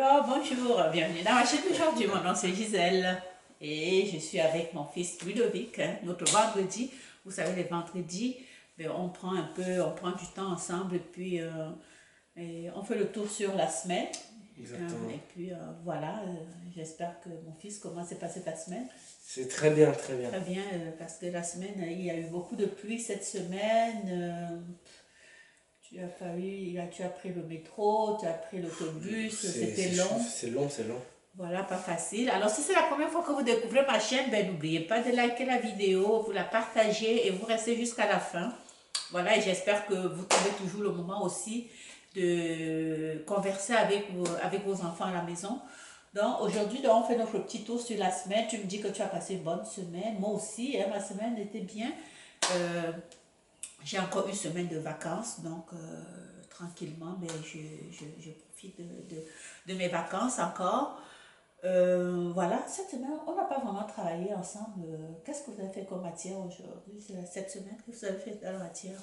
Alors, bonjour, bienvenue dans ma chaîne d'aujourd'hui. Mon nom c'est Gisèle et je suis avec mon fils Ludovic. Notre vendredi, vous savez, les vendredis, on prend on prend du temps ensemble et puis et on fait le tour sur la semaine. Exactement. Et puis voilà, j'espère que mon fils, comment s'est passée ta semaine? C'est très bien, très bien. Très bien, parce que la semaine, il y a eu beaucoup de pluie cette semaine. Tu as pris le métro, tu as pris l'autobus, c'était long. C'est long. Voilà, pas facile. Alors, si c'est la première fois que vous découvrez ma chaîne, n'oubliez pas de liker la vidéo, vous la partagez et vous restez jusqu'à la fin. Voilà, et j'espère que vous trouvez toujours le moment aussi de converser avec vos enfants à la maison. Donc, aujourd'hui, on fait notre petit tour sur la semaine. Tu me dis que tu as passé une bonne semaine. Moi aussi, hein, ma semaine était bien. J'ai encore une semaine de vacances, donc tranquillement, je profite de mes vacances encore. Voilà, cette semaine, on n'a pas vraiment travaillé ensemble. Qu'est-ce que vous avez fait comme matière aujourd'hui? C'est cette semaine que vous avez fait dans la matière?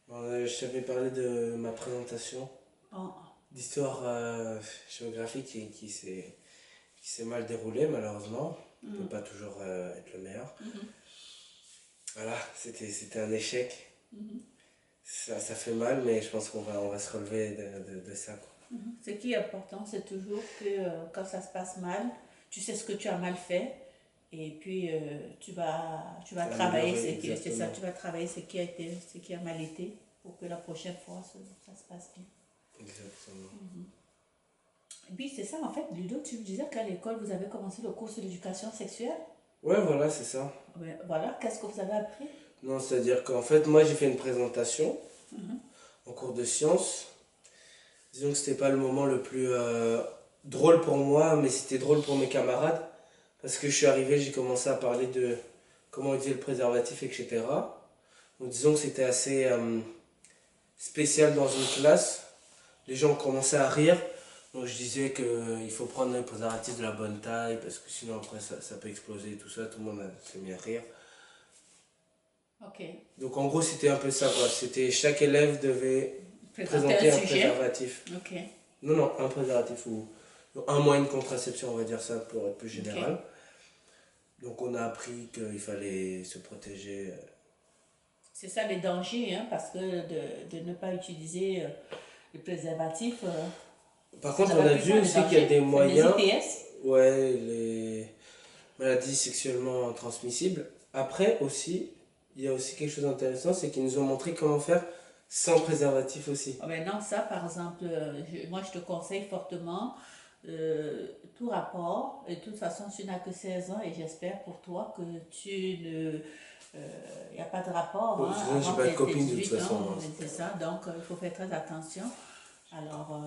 Bon, je t'avais parlé de ma présentation Bon. d'histoire géographique qui s'est mal déroulée, malheureusement. On ne peut pas toujours être le meilleur. Voilà, c'était un échec. Ça fait mal, mais je pense on va se relever de ça, quoi. Ce qui est important, c'est toujours que quand ça se passe mal, tu sais ce que tu as mal fait et puis tu vas travailler c'est ça, tu vas travailler ce qui a mal été pour que la prochaine fois ça se passe bien. Exactement. Et puis c'est ça en fait, Ludo, tu me disais qu'à l'école vous avez commencé le cours sur l'éducation sexuelle. Ouais, voilà, c'est ça. Ouais, voilà, qu'est-ce que vous avez appris? Non, c'est-à-dire qu'en fait, moi, j'ai fait une présentation en cours de sciences. Disons que c'était pas le moment le plus drôle pour moi, mais c'était drôle pour mes camarades. Parce que je suis arrivé, j'ai commencé à parler de comment utiliser le préservatif, etc. Donc disons que c'était assez spécial dans une classe. Les gens commençaient à rire. Donc je disais qu'il faut prendre le préservatif de la bonne taille, parce que sinon après ça peut exploser et tout ça. Tout le monde s'est mis à rire. Ok. Donc en gros c'était un peu ça, quoi. C'était chaque élève devait présenter un préservatif. Ok. Non, un préservatif ou un moyen de contraception, on va dire ça pour être plus général. Okay. Donc on a appris qu'il fallait se protéger. C'est ça les dangers, hein, parce que de ne pas utiliser le préservatif. Par contre, on a vu aussi qu'il y a des moyens. Les ITS. Ouais, les maladies sexuellement transmissibles. Après aussi, il y a aussi quelque chose d'intéressant, c'est qu'ils nous ont montré comment faire sans préservatif aussi. Oh ben non, ça par exemple, moi je te conseille fortement tout rapport. Et de toute façon, tu n'as que 16 ans et j'espère pour toi que tu ne. Il n'y a pas de rapport. Bon, hein, j'ai pas de copine de toute façon. C'est ça, donc il faut faire très attention. Alors,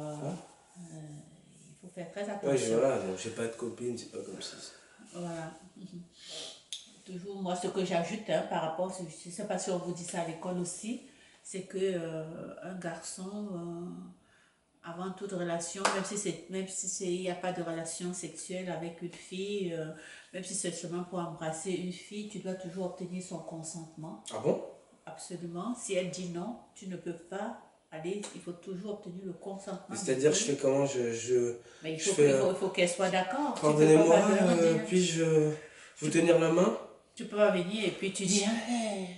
il faut faire très attention. Ouais, voilà, donc j'ai pas de copine, c'est pas comme ça. Voilà. Toujours, moi, ce que j'ajoute par rapport, je ne sais pas si on vous dit ça à l'école aussi, c'est que un garçon, avant toute relation, même si il n'y a pas de relation sexuelle avec une fille, même si c'est seulement pour embrasser une fille, tu dois toujours obtenir son consentement. Ah bon? Absolument. Si elle dit non, tu ne peux pas aller, il faut toujours obtenir le consentement. C'est-à-dire, je fais comment Mais il faut qu'elle soit d'accord. Pardonnez-moi, puis-je vous tenir la main? Tu peux pas venir et puis tu dis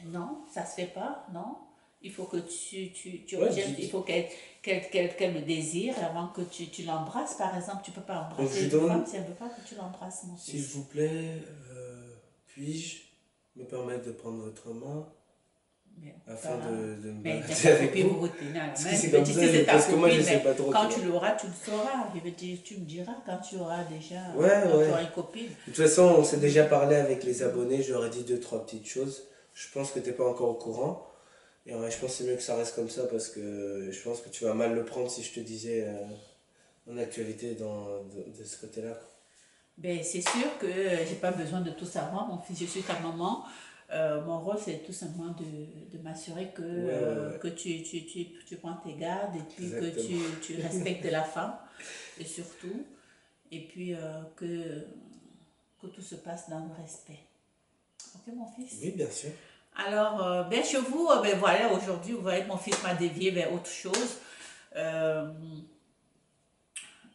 non, ça se fait pas, non. Il faut que tu obtiennes, il faut qu'elle le désire avant que tu l'embrasses, par exemple. Tu peux pas embrasser une femme si elle ne veut pas que tu l'embrasses, mon fils. S'il vous plaît, puis-je me permettre de prendre votre main afin de me balancer avec vous? Vous tenez à la main. C'est comme ça, parce que moi je sais pas trop. Quand tu l'auras, tu le sauras. Je veux dire, tu me diras quand tu auras déjà tu auras une copine. De toute façon, on s'est déjà parlé avec les abonnés, je leur ai dit 2-3 petites choses. Je pense que tu n'es pas encore au courant. Et ouais, je pense que c'est mieux que ça reste comme ça parce que je pense que tu vas mal le prendre si je te disais en actualité de ce côté-là. Ben, c'est sûr que j'ai pas besoin de tout savoir, mon fils, je suis ta maman. Mon rôle, c'est tout simplement de m'assurer que tu prends tes gardes et puis exactement. Que tu respectes la femme, et surtout, et puis que tout se passe dans le respect. Ok, mon fils? Oui, bien sûr. Alors, chez vous, voilà, aujourd'hui, vous voyez, mon fils m'a dévié vers autre chose.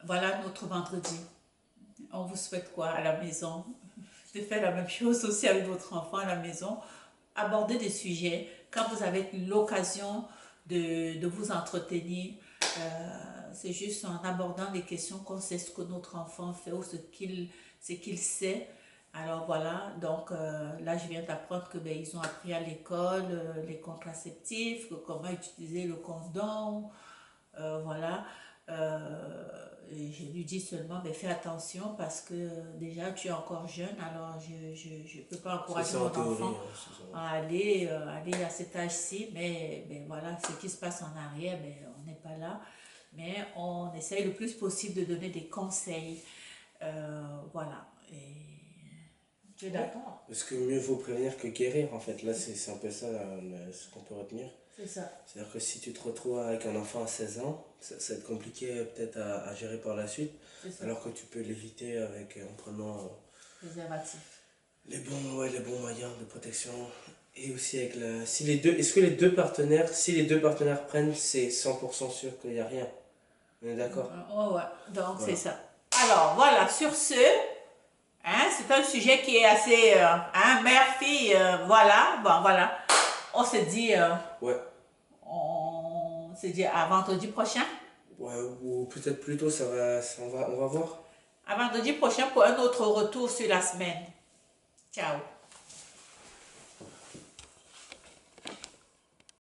voilà notre vendredi. On vous souhaite quoi à la maison? De faire la même chose aussi avec votre enfant à la maison. Aborder des sujets quand vous avez l'occasion de vous entretenir. C'est juste en abordant des questions qu'on sait ce que notre enfant fait ou ce qu'il sait. Alors voilà, donc là je viens d'apprendre que ben, ils ont appris à l'école les contraceptifs, comment utiliser le condom, voilà. Et je lui dis seulement, mais fais attention parce que déjà tu es encore jeune, alors je peux pas encourager mon enfant à aller à cet âge-ci, mais voilà, ce qui se passe en arrière, ben, on n'est pas là. Mais on essaye le plus possible de donner des conseils. Voilà. Et tu es d'accord? Parce que mieux vaut prévenir que guérir, en fait. Là, c'est un peu ça ce qu'on peut retenir. C'est ça. C'est-à-dire que si tu te retrouves avec un enfant à 16 ans, ça va être compliqué peut-être à gérer par la suite. Alors que tu peux l'éviter en prenant préservatif. Les bons moyens de protection. Et aussi avec si les deux, est-ce que les deux partenaires, si les deux partenaires prennent, c'est 100% sûr qu'il n'y a rien. On est d'accord? Ouais. Donc voilà. C'est ça. Alors voilà, sur ce, hein, c'est un sujet qui est assez, mère-fille, voilà, bon voilà. On se dit, on se dit à vendredi prochain. Ouais, ou peut-être plus tôt, on va voir. À vendredi prochain pour un autre retour sur la semaine. Ciao.